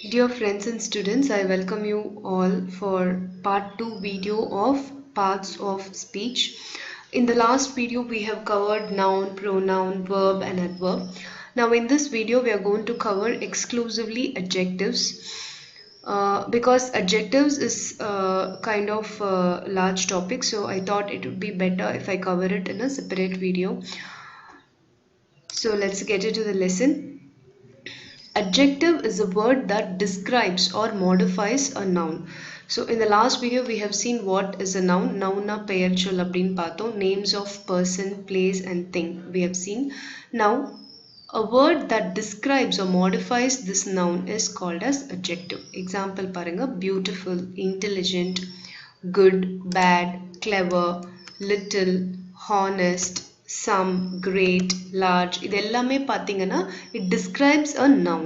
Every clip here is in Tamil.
Dear friends and students, I welcome you all for part 2 video of parts of speech. In the last video, we have covered noun, pronoun, verb and adverb. Now in this video, we are going to cover exclusively adjectives. Because adjectives is kind of a large topic, so I thought it would be better if I cover it in a separate video. So let's get into the lesson. Adjective is a word that describes or modifies a noun. So in the last video we have seen what is a noun. Noun na பெயர் சொல் அப்படினு பார்த்தோம். Names of person, place and thing we have seen. Now a word that describes or modifies this noun is called as adjective. Example பாருங்க, beautiful, intelligent, good, bad, clever, little, honest, some, great, large. இது எல்லாமே பார்த்தீங்கன்னா it describes a noun.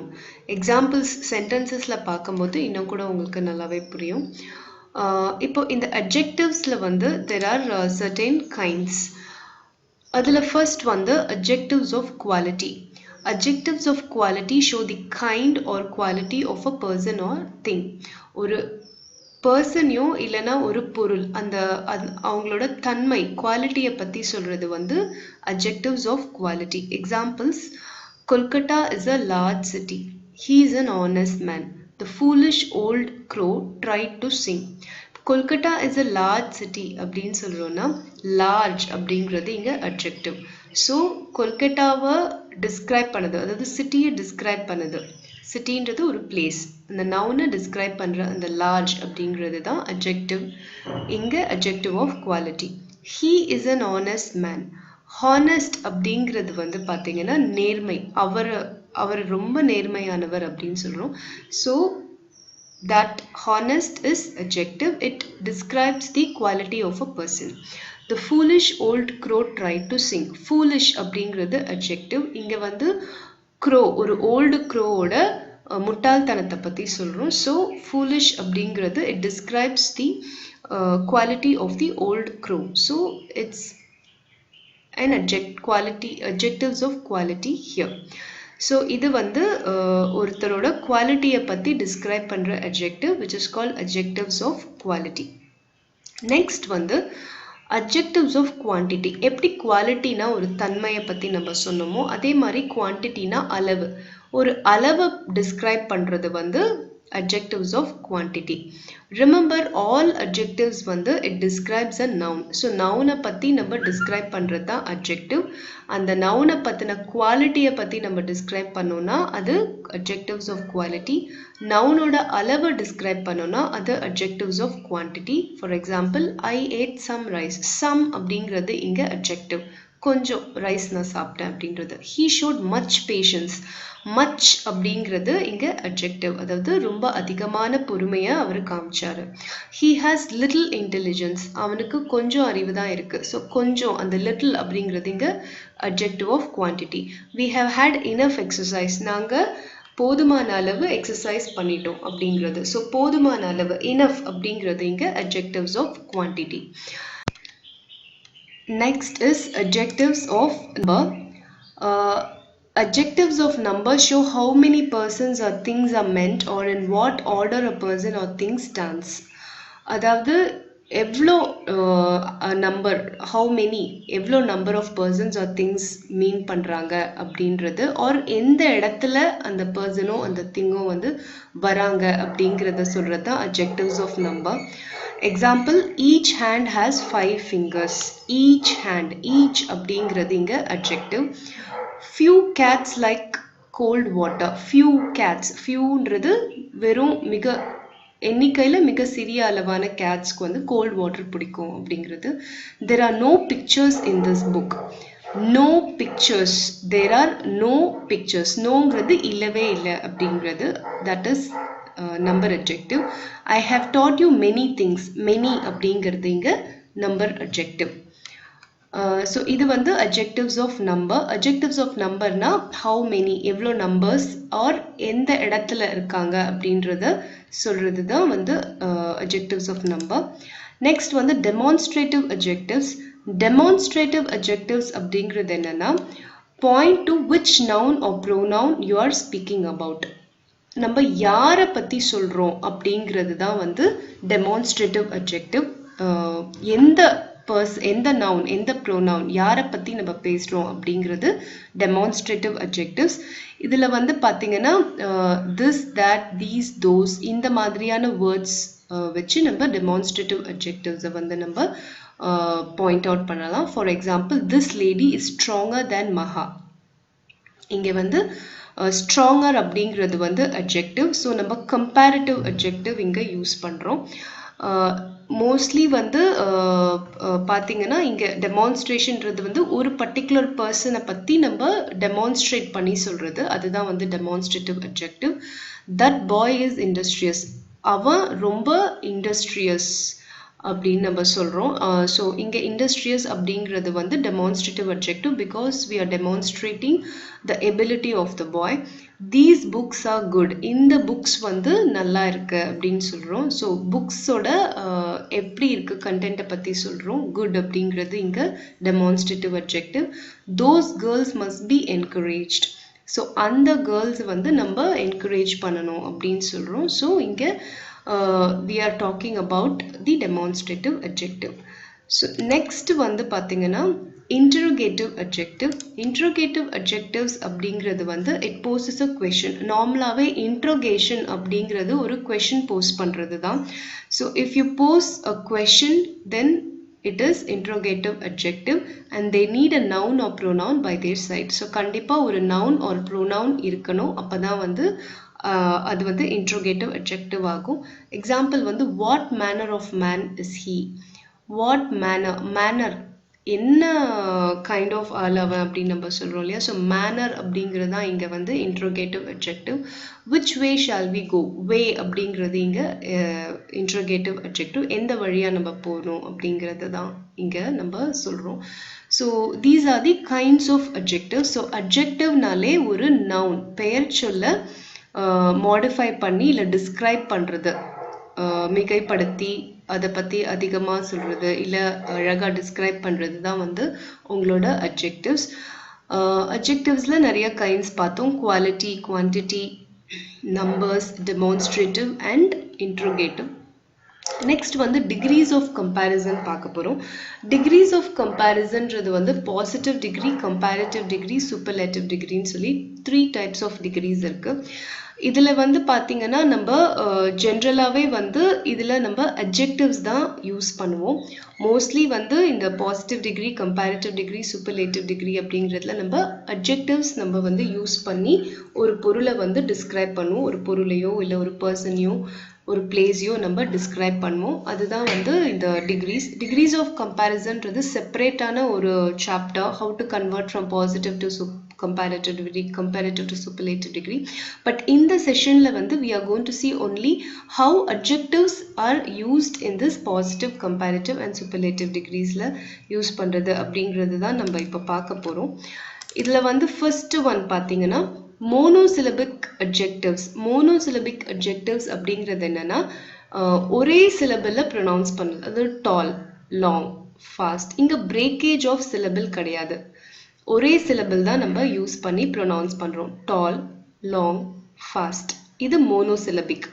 Examples sentencesல பார்க்கும்போது இன்னும் கூட உங்களுக்கு நல்லாவே புரியும். இப்போ இந்த adjectivesல வந்து there are certain kinds. அதில் first வந்து adjectives of quality. Adjectives of quality show the kind or quality of a person or thing. ஒரு பர்சனையோ இல்லைனா ஒரு பொருள் அந்த அவங்களோட தன்மை குவாலிட்டியை பற்றி சொல்கிறது வந்து adjectives of quality. Examples, Kolkata is a large city. He is an honest man. The foolish old crow tried to sing. Kolkata is a large city அப்படின்னு சொல்கிறோன்னா large அப்படிங்கிறது இங்கே adjective. ஸோ கொல்கட்டாவை டிஸ்கிரைப் பண்ணுது, அதாவது சிட்டியை டிஸ்கிரைப் பண்ணுது. சிட்டின்றது ஒரு பிளேஸ், அந்த நவுனை டிஸ்கிரைப் பண்ணுற அந்த லார்ஜ் அப்படிங்கிறது தான் அட்ஜெக்டிவ். இங்கே adjective of quality. He is an honest man. Honest அப்படிங்கிறது வந்து பார்த்தீங்கன்னா நேர்மை, அவர் ரொம்ப நேர்மையானவர் அப்படின்னு சொல்கிறோம். So that honest is adjective. It describes the quality of a person. The foolish old crow tried to sing. Foolish அப்படிங்கிறது adjective. இங்கே வந்து crow, ஒரு old crowவோட முட்டாள்தனத்தை பற்றி சொல்கிறோம். ஸோ foolish அப்படிங்கிறது it describes the quality of the old crow. So it's an adjectives of quality here. So இது வந்து ஒருத்தரோட குவாலிட்டியை பற்றி டிஸ்கிரைப் பண்ணுற adjective which is called adjectives of quality. Next வந்து adjectives of quantity. எப்படி குவாலிட்டினா ஒரு தன்மையை பற்றி நம்ம சொன்னோமோ அதே மாதிரி குவான்டிட்டினா அளவு, ஒரு அளவை டிஸ்கிரைப் பண்ணுறது வந்து adjectives of quantity. Remember all adjectives வந்து it describes a noun. So noun பற்றி நம்ம describe பண்ணுறது தான் adjective. அந்த noun பற்றின குவாலிட்டியை பற்றி நம்ம describe பண்ணோம்னா அது adjectives of quality. noun அளவு describe பண்ணோம்னா அது adjectives of quantity. For example, I ate some rice. Some அப்படிங்கிறது இங்கே adjective. கொஞ்சம் ரைஸ் நான் சாப்பிட்டேன் அப்படின்றது. He showed much patience. much அப்படிங்கிறது இங்கே adjective, அதாவது ரொம்ப அதிகமான பொறுமையை அவர் காமிச்சாரு. He has little intelligence. அவனுக்கு கொஞ்சம் அறிவு தான் இருக்கு. ஸோ கொஞ்சம், அந்த little அப்படிங்கிறது இங்கே adjective of quantity. We have had enough exercise. நாங்கள் போதுமான அளவு எக்ஸசைஸ் பண்ணிட்டோம் அப்படிங்கிறது. ஸோ போதுமான அளவு enough அப்படிங்கிறது இங்கே adjectives of quantity. Next is adjectives of number. Adjectives of number show how many persons or things are meant or in what order a person or thing stands. அதாவது எவ்வளோ நம்பர், how many, எவ்வளோ number of persons or things mean பண்ணுறாங்க அப்படின்றது, ஆர் எந்த இடத்துல அந்த பர்சனோ அந்த திங்கோ வந்து வராங்க அப்படிங்கிறத சொல்கிறது தான் adjectives of number. Example, each hand has 5 fingers. Each hand, each அப்படிங்கிறது இங்கே adjective. Few cats like cold water. Few cats, fewன்றது வெறும் மிக எண்ணிக்கையில் மிக சிறிய அளவான கேட்ஸ்க்கு வந்து கோல்ட் வாட்டர் பிடிக்கும் அப்படிங்கிறது. There are no pictures in this book. No pictures. There are no pictures. நோங்கிறது இல்லவே இல்லை அப்படிங்கிறது. That is number adjective. I have taught you many things. Many அப்படிங்கிறது இங்கே number adjective. ஸோ இது வந்து adjectives of number. adjectives of numberனா how many, எவ்வளோ numbers or எந்த இடத்துல இருக்காங்க அப்படின்றத சொல்கிறது தான் வந்து adjectives of number. நெக்ஸ்ட் வந்து demonstrative adjectives. demonstrative adjectives அப்படிங்கிறது என்னன்னா point to which noun or pronoun you are speaking about. நம்ம யாரை பற்றி சொல்கிறோம் அப்படிங்கிறது தான் வந்து டெமான்ஸ்ட்ரேட்டிவ் அட்ஜெக்டிவ். எந்த நவுன், எந்த ப்ரோனவுன், யாரை பற்றி நம்ம பேசுகிறோம் அப்படிங்கிறது டெமான்ஸ்ட்ரேட்டிவ் அட்ஜெக்டிவ்ஸ். இதில் வந்து பார்த்தீங்கன்னா திஸ், தட், தீஸ், தோஸ் இந்த மாதிரியான வேர்ட்ஸ் வச்சு நம்ம டெமான்ஸ்ட்ரேட்டிவ் அட்ஜெக்டிவ்ஸை வந்து நம்ம பாயிண்ட் அவுட் பண்ணலாம். For example, this lady is stronger than மகா. இங்கே வந்து ஸ்ட்ராங்கர் அப்படிங்கிறது வந்து அட்ஜெக்டிவ். ஸோ நம்ம கம்பேரிட்டிவ் அட்ஜெக்டிவ் இங்கே யூஸ் பண்ணுறோம். மோஸ்ட்லி வந்து பார்த்தீங்கன்னா இங்கே டெமான்ஸ்ட்ரேஷன்றது வந்து ஒரு பர்டிகுலர் பர்சனை பற்றி நம்ம டெமான்ஸ்ட்ரேட் பண்ணி சொல்கிறது, அதுதான் வந்து demonstrative adjective. That boy is industrious, அவன் ரொம்ப இண்டஸ்ட்ரியஸ் அப்படின்னு நம்ம சொல்கிறோம். ஸோ இங்கே இண்டஸ்ட்ரியஸ் அப்படிங்கிறது வந்து demonstrative adjective because we are demonstrating the ability of the boy. These books are good, இந்த புக்ஸ் வந்து நல்லா இருக்கு அப்படின்னு சொல்கிறோம். ஸோ புக்ஸோட எப்படி இருக்கு கண்டென்ட்டை பற்றி சொல்கிறோம். குட் அப்படிங்கிறது இங்கே demonstrative adjective. Those girls must be encouraged, so அந்த கேர்ள்ஸ் வந்து நம்ம என்கரேஜ் பண்ணணும் அப்படின்னு சொல்கிறோம். ஸோ இங்கே we are talking about the demonstrative adjective. So next வந்து பார்த்தீங்கன்னா interrogative adjective. Interrogative adjectives அப்படிங்கிறது வந்து it poses a question. நார்மலாகவே interrogation அப்படிங்கிறது ஒரு question pose பண்ணுறது தான். So if you pose a question then it is interrogative adjective and they need a noun or pronoun by their side. So கண்டிப்பாக ஒரு noun or pronoun இருக்கணும், அப்போ தான் வந்து அது வந்து இன்ட்ரோகேட்டிவ் அட்ஜெக்டிவ் ஆகும். எக்ஸாம்பிள் வந்து what manner of man is he. What manner என்ன கைண்ட் ஆஃப் ஆள் அவன் அப்படின்னு நம்ம சொல்கிறோம் இல்லையா. ஸோ மேனர் அப்படிங்கிறது தான் இங்கே வந்து interrogative adjective. Which way shall we go, way அப்படிங்கிறது இங்கே இன்ட்ரோகேட்டிவ் அட்ஜெக்டிவ். எந்த வழியாக நம்ம போகணும் அப்படிங்கிறது தான் இங்கே நம்ம சொல்கிறோம். So these are the kinds of adjective. So அட்ஜெக்டிவ்னாலே ஒரு நவுன், பெயர் சொல்ல மாடிஃபை பண்ணி இல்லை டிஸ்கிரைப் பண்ணுறது, மிகைப்படுத்தி அதை பற்றி அதிகமாக சொல்கிறது இல்லை அழகாக டிஸ்கிரைப் பண்ணுறது தான் வந்து உங்களோட அட்ஜெக்டிவ்ஸ். அட்ஜெக்டிவ்ஸில் நிறைய கைண்ட்ஸ் பார்த்தோம். Quality, quantity, numbers, demonstrative and interrogative. Next வந்து டிகிரீஸ் ஆஃப் கம்பேரிசன் பார்க்க போகிறோம். டிகிரீஸ் ஆஃப் கம்பேரிசன்றது வந்து positive degree, comparative degree, superlative டிகிரின்னு சொல்லி 3 டைப்ஸ் ஆஃப் டிகிரிஸ் இருக்குது. இதில் வந்து பார்த்தீங்கன்னா நம்ம ஜென்ரலாகவே வந்து இதில் நம்ம அட்ஜெக்டிவ்ஸ் தான் யூஸ் பண்ணுவோம். மோஸ்ட்லி வந்து இந்த positive degree, comparative degree, superlative degree அப்படிங்கிறதுல நம்ம அட்ஜெக்டிவ்ஸ் நம்ம வந்து யூஸ் பண்ணி ஒரு பொருளை வந்து டிஸ்கிரைப் பண்ணுவோம். ஒரு பொருளையோ இல்லை ஒரு பர்சனையோ ஒரு பிளேஸையோ நம்ம டிஸ்கிரைப் பண்ணுவோம். அதுதான் வந்து இந்த டிகிரிஸ் ஆஃப் கம்பேரிசன்றது செப்பரேட்டான ஒரு chapter, how to convert from positive to comparative degree, comparative to superlative degree. But in the session la vandu we are going to see only how adjectives are used in this positive, comparative and superlative degrees la use பண்றது அப்படிங்கிறது தான் நம்ம இப்போ பார்க்க போகிறோம். இதில் வந்து ஃபர்ஸ்ட் ஒன் பார்த்தீங்கன்னா மோனோசிலபிக் அட்ஜெக்டிவ்ஸ். மோனோசிலபிக் அட்ஜெக்டிவ்ஸ் அப்படிங்கிறது என்னன்னா ஒரே சிலபிளில் ப்ரொனவுன்ஸ் பண்ணுறது. அது டால், லாங், ஃபாஸ்ட். இங்கே பிரேக்கேஜ் ஆஃப் சிலபிள் கிடையாது, ஒரே சிலபிள் தான் நம்ம யூஸ் பண்ணி ப்ரொனவுன்ஸ் பண்ணுறோம். டால், லாங், ஃபாஸ்ட், இது மோனோசிலபிக்.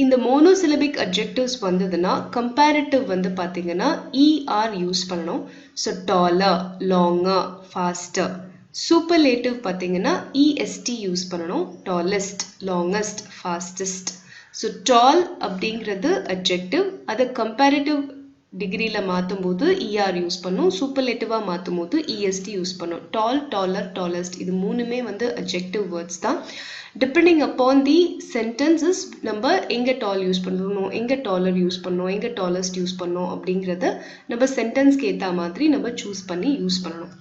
இந்த மோனோசிலபிக் அட்ஜெக்டிவ்ஸ் வந்ததுன்னா கம்பேரிட்டிவ் வந்து பார்த்தீங்கன்னா ER யூஸ் பண்ணணும். So taller, longer, faster. Superlative பார்த்தீங்கன்னா EST யூஸ் பண்ணணும். Tallest, longest, fastest. So tall அப்படிங்கிறது அட்ஜெக்டிவ், அதை கம்பேரிட்டிவ் டிகிரியில் மாற்றும் போது ER யூஸ் பண்ணும், சூப்பர்லேட்டிவாக மாற்றும் போது EST யூஸ் பண்ணும். டால், டாலர், டாலஸ்ட் இது மூணுமே வந்து அட்ஜெக்டிவ் வேர்ட்ஸ் தான். டிபெண்டிங் அப்பான் தி சென்டென்சஸ் நம்ம எங்கே டால் யூஸ் பண்ணணும், எங்கே டாலர் யூஸ் பண்ணணும், எங்கே டாலஸ்ட் யூஸ் பண்ணணும் அப்படிங்கிறத நம்ம சென்டென்ஸ்க்கு ஏற்ற மாதிரி நம்ம சூஸ் பண்ணி யூஸ் பண்ணணும்.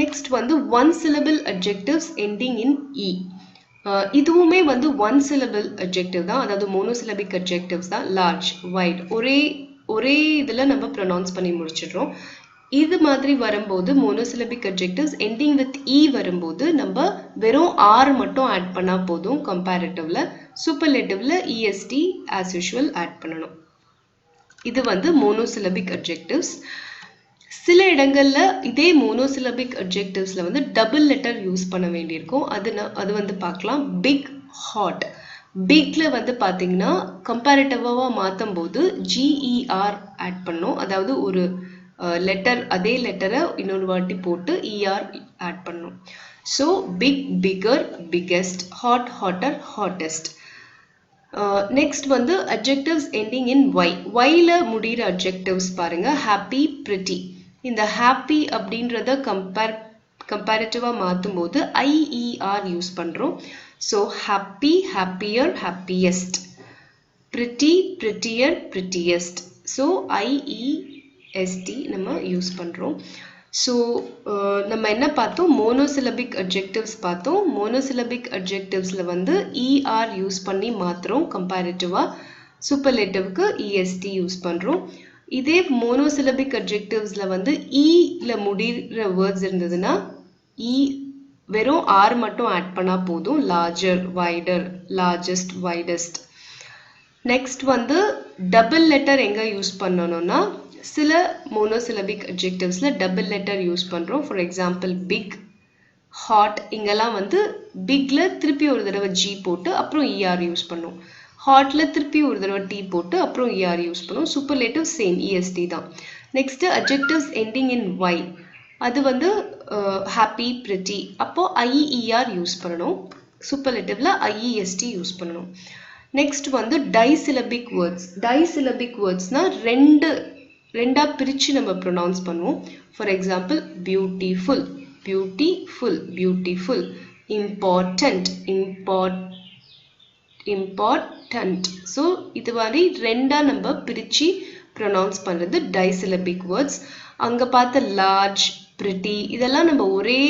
நெக்ஸ்ட் வந்து ஒன் சிலபிள் அட்ஜெக்டிவ்ஸ் எண்டிங் இன் E. இதுவுமே வந்து ஒன் சிலபிள் அட்ஜெக்டிவ் தான், அதாவது மோனோசிலபிக் அட்ஜெக்டிவ்ஸ் தான். லார்ஜ், வைட், ஒரே இதில் நம்ம ப்ரொனவுன்ஸ் பண்ணி முடிச்சிடுறோம். இது மாதிரி வரும்போது monosyllabic adjectives ending with E வரும்போது நம்ம வெறும் R மட்டும் ஆட் பண்ணால் போதும். கம்பேரிட்டிவ்ல, சூப்பர்லேட்டிவ்ல EST ஆஸ் யூஷுவல் ஆட் பண்ணணும். இது வந்து மோனோசிலபிக் அட்ஜெக்டிவ்ஸ். சில இடங்களில் இதே மோனோசிலபிக் அட்ஜெக்டிவ்ஸில் வந்து டபுள் லெட்டர் யூஸ் பண்ண வேண்டியிருக்கும். அது வந்து பார்க்கலாம். Big, hot. பிக்ல வந்து பாத்தீங்கன்னா கம்பேரிட்டிவா மாத்தும் போது GER ஆட் பண்ணோம். அதாவது ஒரு லெட்டர் அதே லெட்டரை இன்னொரு வாட்டி போட்டு ER ஆட் பண்ணோம். So big, bigger, biggest, hot, hotter, hottest. Next வந்து adjectives ending in Y. Yல முடிகிற adjectives பாருங்க. happy, pretty. இந்த happy அப்படின்றத கம்பேரிட்டிவா மாற்றும் போது IER யூஸ் பண்றோம். So happy, happier, happiest. pretty, prettier, prettiest. So IEST நம்ம யூஸ் பண்றோம். ஸோ நம்ம என்ன பார்த்தோம், மோனோசிலபிக் அட்ஜெக்டிவ்ஸ் பார்த்தோம். மோனோசிலபிக் அட்ஜெக்டிவ்ஸில் வந்து ER யூஸ் பண்ணி மாத்திரம் கம்பேரிட்டிவாக, சூப்பர்லேட்டிவ்க்கு EST யூஸ் பண்ணுறோம். இதே மோனோசிலபிக் அட்ஜெக்டிவ்ஸில் வந்து ல முடிகிற வேர்ட்ஸ் இருந்ததுன்னா வெறும் R மட்டும் ஆட் பண்ணால் போதும். Larger, wider, largest, widest. Next வந்து டபுள் லெட்டர் எங்கே யூஸ் பண்ணணும்னா சில மோனோசிலபிக் அட்ஜெக்டிவ்ஸ்ல டபுள் லெட்டர் யூஸ் பண்றோம். For example big, hot. இங்கெல்லாம் வந்து பிக்ல திருப்பி ஒரு தடவை G போட்டு அப்புறம் ER யூஸ் பண்ணும். ஹாட்ல திருப்பி ஒரு தடவை T போட்டு அப்புறம் ER யூஸ் பண்ணும். சூப்பர்லேட்டிவ் சேம் EST தான். Next adjectives ending in Y. அது வந்து ஹாப்பி, பிரிட்டி. அப்போ IER யூஸ் பண்ணணும். சூப்பர்லேட்டிவ்ல IEST யூஸ் பண்ணணும். நெக்ஸ்ட் வந்து டைசிலபிக் வேர்ட்ஸ். டைசிலபிக் வேர்ட்ஸ்னா ரெண்டா பிரிச்சு நம்ம ப்ரொனவுன்ஸ் பண்ணுவோம். For example beautiful, beautiful, beautiful. Important, important. So இது மாதிரி ரெண்டா நம்ம பிரிச்சு ப்ரொனவுன்ஸ் பண்றது டைசிலபிக் வேர்ட்ஸ். அங்க பார்த்த லார்ஜ், பிரிட்டி இதெல்லாம் நம்ம ஒரே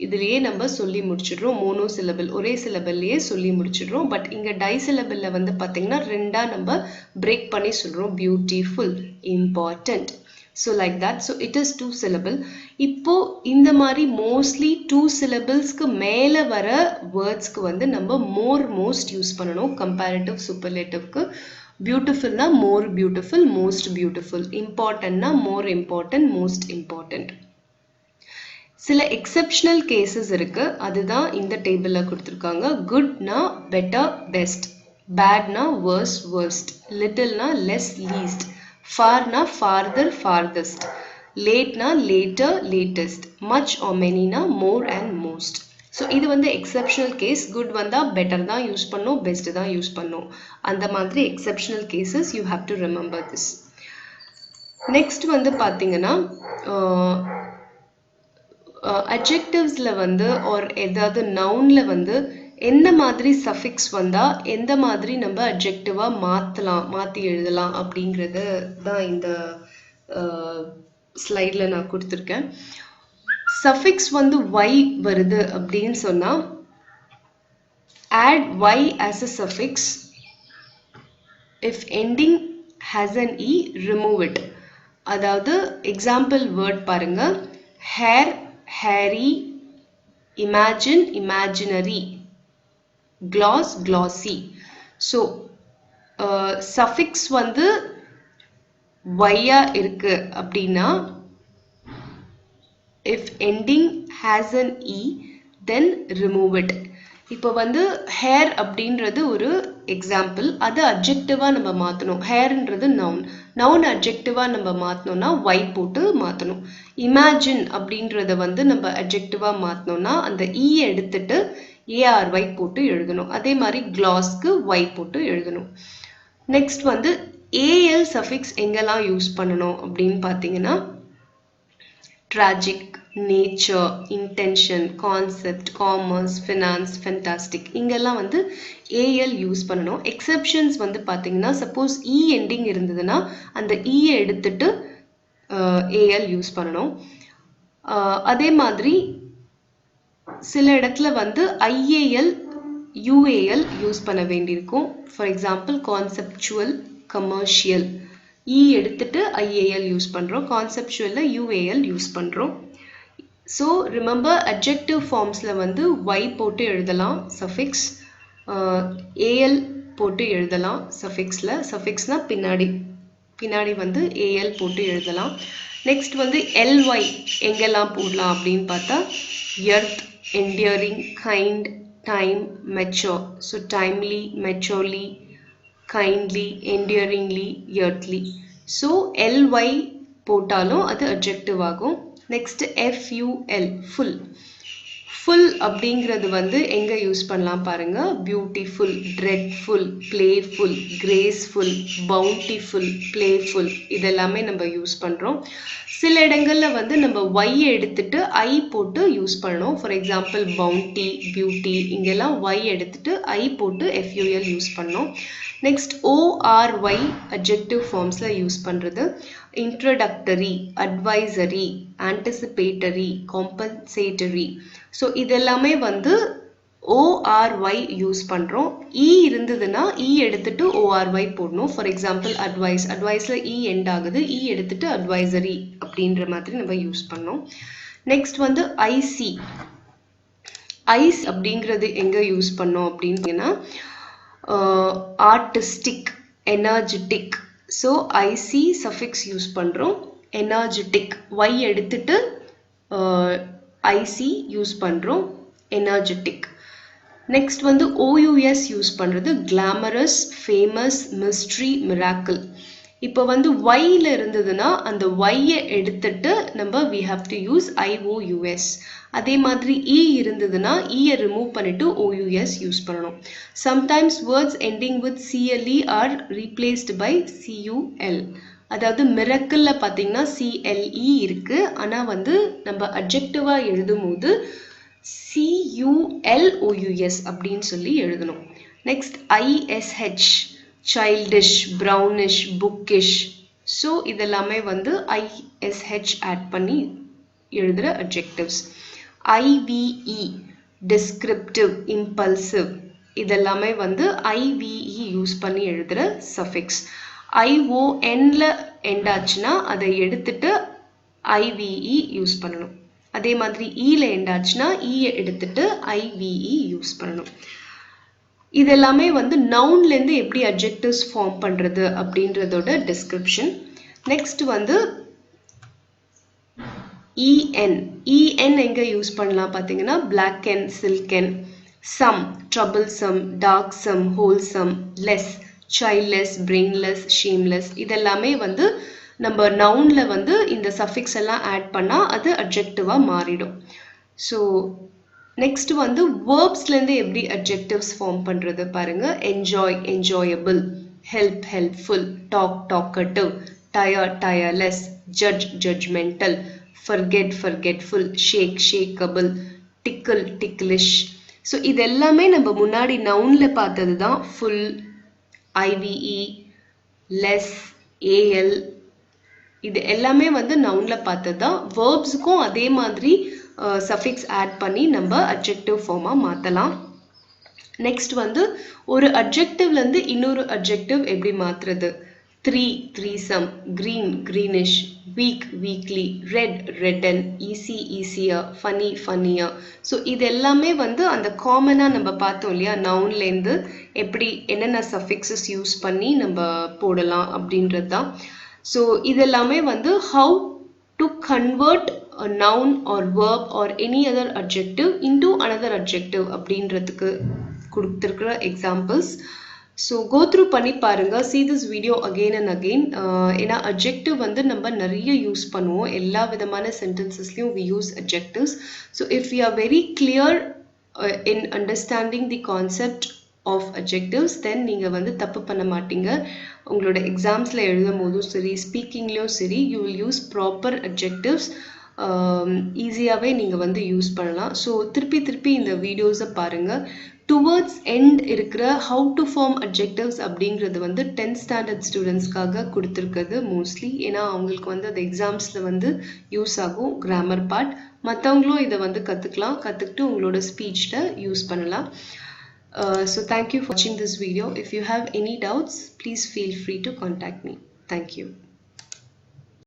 இதுலயே நம்ம சொல்லி முடிச்சிடுறோம். மோனோ சிலபிள் ஒரே சிலபிள்லயே சொல்லி முடிச்சிடுறோம். பட் இங்க டைசிலபிள்ல வந்து பாத்தீங்கன்னா ரெண்டா நம்ம பிரேக் பண்ணி சொல்றோம். Beautiful, important. So like that. So it is 2 syllable. இப்போ இந்த மாதிரி மோஸ்ட்லி 2 syllablesக்கு மேல வர வேர்ட்ஸ்க்கு வந்து நம்ம மோர், மோஸ்ட் யூஸ் பண்ணணும். கம்பேரிட்டிவ், சூப்பர்லேட்டிவ்க்கு. பியூட்டிஃபுல்னா மோர் பியூட்டிஃபுல், மோஸ்ட் பியூட்டிஃபுல். இம்பார்ட்டன்ட்னா மோர் இம்பார்ட்டன்ட், மோஸ்ட் இம்பார்ட்டன்ட். சில எக்ஸெப்ஷனல் கேசஸ் இருக்கு. அதுதான் இந்த டேபிள்ல கொடுத்துருக்காங்க. குட்னா பெட்டர், பெஸ்ட். பேட்னா worse, worst. லிட்டில்னா லெஸ், லீஸ்ட். ஃபார்னா farther, farthest. லேட்னா later, latest. மச் or manyனா more and most. ஸோ இது வந்து எக்ஸெப்ஷனல் கேஸ். குட் வந்தா பெட்டர் தான் யூஸ் பண்ணும், பெஸ்ட் தான் யூஸ் பண்ணும். அந்த மாதிரி exceptional cases you have to remember this. Next வந்து பார்த்தீங்கன்னா அட்ஜெக்டிவ்ஸ்ல வந்து ஆர் ஏதாவது நவுன்ல வந்து எந்த மாதிரி சஃபிக்ஸ் வந்தா எந்த மாதிரி நம்ம அட்ஜெக்டிவா மாத்தி எழுதலாம் அப்படிங்கறது தான் இந்த ஸ்லைட்ல நான் கொடுத்திருக்கேன். சஃபிக்ஸ் வந்து y வருது அப்படின்னு சொன்னா add y as a suffix. If ending has an e, remove it. அதாவது எக்ஸாம்பிள் வேர்ட் பாருங்க. hair, hairy. imagine, imaginary. gloss, glossy. So suffix வந்து y-ஆ இருக்கு அப்படின்னா if ending has an e, then remove it. இப்போ வந்து hair அப்படின்றது ஒரு எக்ஸாம்பிள். அது அட்ஜெக்டிவா நம்ம மாத்தணும். hairன்றது நவுன். நவுன் அட்ஜெக்டிவா நம்ம மாத்தணும்னா y போட்டு மாத்தணும். imagine அப்படின்றத வந்து நம்ம அட்ஜெக்டிவா மாத்தணும்னா அந்த e எடுத்துட்டு ARY போட்டு எழுதணும். அதே மாதிரி glossக்கு y போட்டு எழுதணும். நெக்ஸ்ட் வந்து AL சஃபிக்ஸ் எங்கெல்லாம் யூஸ் பண்ணணும் அப்படின்னு பார்த்தீங்கன்னா tragic, nature, intention, concept, commerce, finance, fantastic. இங்கெல்லாம் வந்து AL யூஸ் பண்ணணும். எக்ஸெப்ஷன்ஸ் வந்து பார்த்தீங்கன்னா சப்போஸ் E எண்டிங் இருந்ததுன்னா அந்த E எடுத்துட்டு AL யூஸ் பண்ணணும். அதே மாதிரி சில இடத்துல வந்து IAL, UAL யூஸ் பண்ண வேண்டியிருக்கும். For example conceptual, commercial. E எடுத்துட்டு IAL யூஸ் பண்றோம். கான்செப்சுவல்ல UAL யூஸ் பண்றோம். ஸோ ரிமெம்பர் அட்ஜெக்டிவ் ஃபார்ம்ஸ்ல வந்து y போட்டு எழுதலாம் சஃபிக்ஸ். AL போட்டு எழுதலாம் சஃபிக்ஸ்ல. சஃபிக்ஸ்னா பின்னாடி வந்து AL போட்டு எழுதலாம். நெக்ஸ்ட் வந்து LY எங்கெல்லாம் போடலாம் அப்படின்னு பார்த்தா earth, enduring, kind, time, mature. So timely, maturely, kindly, enduringly, earthly. So ly போட்டாலும் அது adjective ஆகும். Next full, full. Full அப்படிங்கிறது வந்து எங்க யூஸ் பண்ணலாம் பாருங்க. Beautiful, dreadful, playful, graceful, bountiful, playful இதெல்லாமே நம்ம யூஸ் பண்றோம். சில இடங்கள்ல வந்து நம்ம y எடுத்துட்டு I போட்டு யூஸ் பண்ணோம். ஃபார் எக்ஸாம்பிள் bounty, beauty இங்கெல்லாம் y எடுத்துட்டு I போட்டு full யூஸ் பண்ணோம். Next ORY adjective formsல யூஸ் பண்றது. Introductory, advisory, anticipatory, compensatory. So இதெல்லாமே வந்து ORY யூஸ் பண்றோம். இருந்ததுன்னா எடுத்துட்டு ORY போடணும். ஃபார் எக்ஸாம்பிள் advice, adviceல end ஆகுது. எடுத்துட்டு advisory அப்படின்ற மாதிரி நம்ம யூஸ் பண்ணோம். நெக்ஸ்ட் வந்து IC. ஐஸ் அப்படிங்கிறது எங்க யூஸ் பண்ணோம் அப்படின்னா artistic, energetic. So IC suffix use பண்றோம். energetic, y எடுத்துட்டு IC யூஸ் பண்றோம். energetic. நெக்ஸ்ட் வந்து OUS யூஸ் பண்றது glamorous, famous, mystery, miracle. இப்போ வந்து yல இருந்ததுன்னா அந்த y எடுத்துட்டு நம்ம we have to use IOUS. அதே மாதிரி இருந்ததுன்னா ரிமூவ் பண்ணிட்டு OUS யூஸ் பண்ணணும். Sometimes words ending with CLE are replaced by CUL. அதாவது மிரக்கிள்ல பாத்தீங்கன்னா CLE இருக்கு. ஆனா வந்து நம்ம அட்ஜெக்டிவா எழுதும் போது CULOUS அப்படின்னு சொல்லி எழுதணும். Next ISH, childish, brownish, bookish. So இதெல்லாமே வந்து ISH ஆட் பண்ணி எழுதுற adjectives. IVE, descriptive, impulsive. இதெல்லாமே வந்து IVE யூஸ் பண்ணி எழுதுற suffix. IONல end ஆச்சுன்னா அதை எடுத்துட்டு IVE யூஸ் பண்ணணும். அதே மாதிரி ல end ஆச்சுன்னா எடுத்துட்டு IVE யூஸ் பண்ணணும். இதெல்லாமே வந்து நவுன்ல இருந்து எப்படி adjectives ஃபார்ம் பண்றது அப்படின்றதோட டிஸ்கிரிப்ஷன். நெக்ஸ்ட் வந்து EN எங்க யூஸ் பண்ணலாம் பாத்தீங்கன்னா blacken, silken, some, troublesome, darksome, wholesome, less, childless, brainless, shameless. இதெல்லாமே வந்து நம்ம நவுன்ல வந்து இந்த சஃபிக்ஸ் எல்லாம் ஆட் பண்ணா அது அட்ஜெக்டிவா மாறிடும். ஸோ நெக்ஸ்ட் வந்து வேர்ப்ஸ்ல இருந்து எப்படி அட்ஜெக்டிவ்ஸ் ஃபார்ம் பண்றது பாருங்க. Enjoy, enjoyable, help, helpful, talk, talkative, tire, tireless, judge, judgemental, forget, forgetful, shake, shakeable, tickle, ticklish. So இது எல்லாமே நம்ம முன்னாடி நவுன்ல பார்த்தது தான். ஃபுல், IVE, லெஸ், AL இது எல்லாமே வந்து நவுன்ல பார்த்தது தான். வேர்ப்ஸுக்கும் அதே மாதிரி சஃபிக்ஸ் ஆட் பண்ணி நம்ம அட்ஜெக்டிவ் ஃபார்மா மாத்தலாம். நெக்ஸ்ட் வந்து ஒரு அட்ஜெக்டிவ்ல இருந்து இன்னொரு அட்ஜெக்டிவ் எப்படி மாத்துறது. Three, threesome, green, greenish, week, weekly, red, redden, easy, easier, funny, funnier. So இது எல்லாமே வந்து அந்த காமனாக நம்ம பார்த்தோம் இல்லையா, நவுன்லேருந்து எப்படி என்னென்ன சஃபிக்ஸஸ் யூஸ் பண்ணி நம்ம போடலாம் அப்படின்றது தான். ஸோ இதெல்லாமே வந்து how to convert a noun or verb or any other adjective into another adjective அப்படின்றதுக்கு கொடுத்திருக்கிற எக்ஸாம்பிள்ஸ். ஸோ கோ த்ரூ பண்ணி பாருங்க. see this video again and again. ஏன்னா adjective வந்து நம்ம நிறைய யூஸ் பண்ணுவோம். எல்லா விதமான சென்டென்சஸ்லையும் we use adjectives. so if we are very clear in understanding the concept of adjectives, then நீங்க வந்து தப்பு பண்ண மாட்டீங்க. உங்களோட எக்ஸாம்ஸ்ல எழுதும் போதும் சரி, ஸ்பீக்கிங்லயும் சரி, you will use proper adjectives. ஈஸியாகவே நீங்கள் வந்து யூஸ் பண்ணலாம். ஸோ திருப்பி இந்த வீடியோஸை பாருங்கள். டுவர்ட்ஸ் எண்ட் இருக்கிற ஹவு டு ஃபார்ம் அட்ஜெக்டிவ்ஸ் அப்படிங்கிறது வந்து 10th ஸ்டாண்டர்ட் ஸ்டூடெண்ட்ஸ்க்காக கொடுத்துருக்குது மோஸ்ட்லி. ஏன்னா அவங்களுக்கு வந்து அது எக்ஸாம்ஸில் வந்து யூஸ் ஆகும் கிராமர் பார்ட். மற்றவங்களும் இதை வந்து கற்றுக்கிட்டு உங்களோட ஸ்பீச்சில் யூஸ் பண்ணலாம். So thank you for watching this video. If you have any doubts, please feel free to contact me. Thank you.